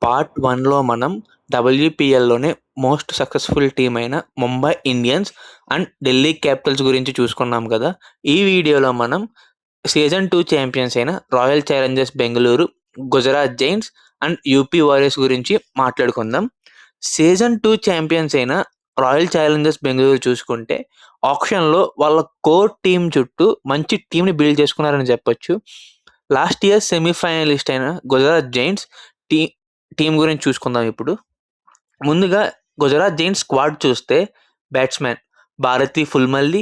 Part 1లో మనం డబ్ల్యూపీఎల్లోనే most successful team అయిన Mumbai Indians and Delhi Capitals గురించి చూసుకున్నాం కదా. ఈ వీడియోలో మనం సీజన్ 2 ఛాంపియన్స్ అయిన royal Challengers Bengaluru, Gujarat Giants and UP warriors గురించి మాట్లాడుకుందాం. సీజన్ 2 ఛాంపియన్స్ అయిన రాయల్ ఛాలెంజర్స్ బెంగళూరు చూసుకుంటే ఆక్షన్లో వాళ్ళ కోర్ టీం చుట్టూ మంచి టీంని బిల్డ్ చేసుకున్నారని చెప్పొచ్చు. లాస్ట్ ఇయర్ సెమీఫైనలిస్ట్ అయిన గుజరాత్ జైంట్స్ టీం గురించి చూసుకుందాం. ఇప్పుడు ముందుగా గుజరాత్ జైంట్స్ స్క్వాడ్ చూస్తే batsmen Bharti Fulmali,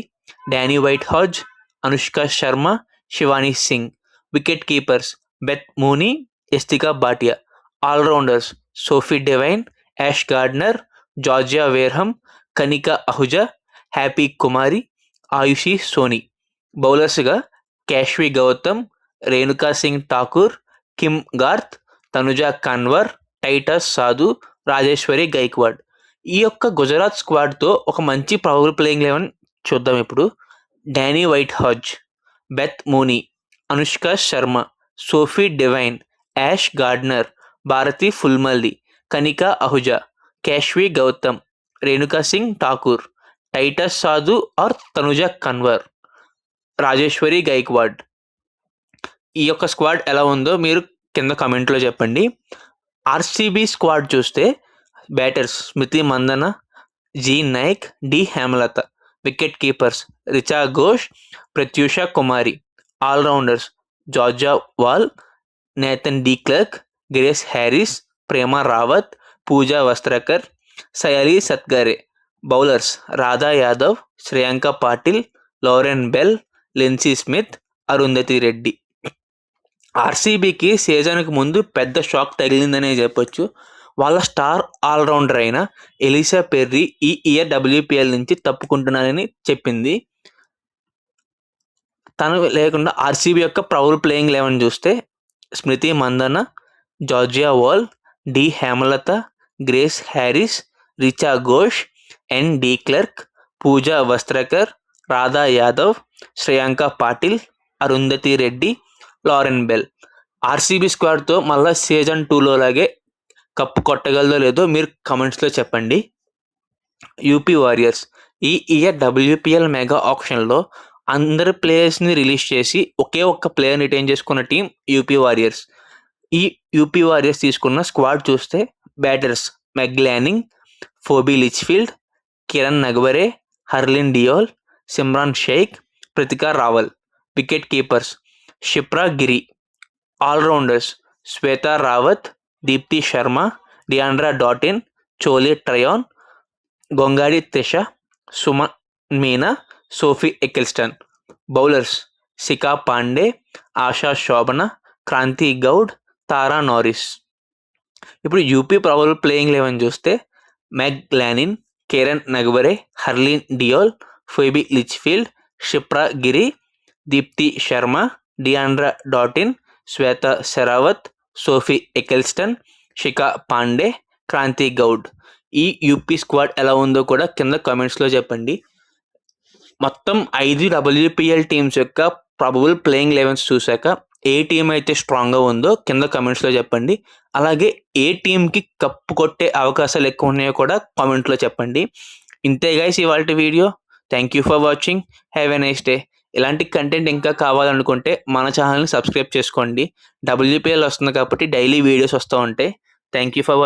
Danni Wyatt Hodge, Anushka Sharma, Shivani Singh. Wicket keepers Beth Mooney, Yastika Bhatia. Allrounders Sophie Devine, Ash Gardner, Georgia Wareham, Kanika Ahuja, Happy Kumari, Ayushi Soni. బౌలర్స్గా క్యాష్వి గౌతమ్, రేణుకా సింగ్ ఠాకూర్, కిమ్ గార్త్, తనుజా కన్వర్, టైటస్ సాధు, రాజేశ్వరి గైక్వాడ్. ఈ యొక్క గుజరాత్ స్క్వాడ్తో ఒక మంచి పవర్ ప్లేయింగ్ 11 చూద్దాం. ఇప్పుడు Danni Wyatt Hodge, Beth Mooney, Anushka Sharma, Sophie Devine, Ash Gardner, Bharti Fulmali, Kanika Ahuja, Kashvee Gautam, Renuka Singh Thakur, Titas Sadhu or Tanuja Kanwar, Rajeshwari Gayakwad. ఈ యొక్క స్క్వాడ్ ఎలా ఉందో మీరు కింద కమెంట్లో చెప్పండి. ఆర్సీబీ స్క్వాడ్ చూస్తే batters Smriti Mandhana, G Nayak, D Hemalatha. Wicket keepers Richa Ghosh, Prathyusha Kumari. Allrounders Georgia Wall, Nadine de Klerk, Grace Harris, Prema Rawat, Pooja Vastrakar, Sayali సత్గరే. Bowlers Radha Yadav, Shreyanka Patil, Lauren Bell, Linsey Smith, Arundhati Reddy. ఆర్సీబీకి సీజన్కి ముందు పెద్ద షాక్ తగిలిందనే చెప్పొచ్చు. వాళ్ళ స్టార్ ఆల్రౌండర్ అయిన ఎలిసా పెర్రీ ఈ ఇయర్ డబ్ల్యూపీఎల్ నుంచి తప్పుకుంటున్నానని చెప్పింది. తను లేకుండా ఆర్సీబీ యొక్క పవర్ ప్లేయింగ్ 11 చూస్తే Smriti Mandhana, Georgia Wall, D Hemalatha, Grace Harris, Richa Ghosh, N de Klerk, Pooja Vastrakar, Radha Yadav, Shreyanka Patil, Arundhati Reddy, Lauren Bell. RCB స్క్వాడ్తో మళ్ళీ సీజన్ 2లో లాగే కప్పు కొట్టగలదో లేదో మీరు కమెంట్స్లో చెప్పండి. యూపీ వారియర్స్ ఈ ఇయర్ డబ్ల్యూపీఎల్ మెగా ఆక్షన్లో అందరు ప్లేయర్స్ని రిలీజ్ చేసి ఒకే ఒక్క ప్లేయర్ రిటైన్ చేసుకున్న టీం యూపీ వారియర్స్. ఈ యూపీ వారియర్స్ తీసుకున్న స్క్వాడ్ చూస్తే batters Meg Lanning, Phoebe Litchfield, Kiran Navgire, Harleen Deol, Simran Shaikh, Pratika Rawal. Wicket keepers Shipra Giri. Allrounders Shweta Rawat, Deepti Sharma, Deandra Dottin, Chloe Tryon, Gongadi Trisha, Suman Meena, Sophie Ecclestone. Bowlers Shikha Pandey, Asha Sobhana, Kranti Goud, Tara Norris. ఇప్పుడు యూపీ పవర్ ప్లేయింగ్ 11 చూస్తే మెగ్లానిన్, కిరణ్ నగవరే, హర్లిన్ డియోల్, ఫోబీ లిచ్ఫీల్డ్, షిప్రా గిరి, దీప్తి శర్మ, డియాండ్రా డాటిన్, శ్వేత Sehrawat, Sophie ఎకిల్స్టన్, శిఖా పాండే, క్రాంతి గౌడ్. ఈ UP squad ఎలా ఉందో కూడా కింద కామెంట్స్లో చెప్పండి. మొత్తం 5 డబ్ల్యూపీఎల్ టీమ్స్ యొక్క ప్రాబబుల్ ప్లేయింగ్ 11 చూశాక ఏ టీం అయితే స్ట్రాంగ్గా ఉందో కింద కమెంట్స్లో చెప్పండి. అలాగే ఏ టీంకి కప్పు కొట్టే అవకాశాలు ఎక్కువ ఉన్నాయో కూడా కామెంట్లో చెప్పండి. ఇంతే గైస్ ఇవాల్టి video. Thank you for watching. Have a nice day. ఇలాంటి కంటెంట్ ఇంకా కావాలనుకుంటే మన ఛానల్ని సబ్స్క్రైబ్ చేసుకోండి. డబ్ల్యూపీఎల్ వస్తుంది కాబట్టి డైలీ వీడియోస్ వస్తూ ఉంటాయి. Thank you for watching.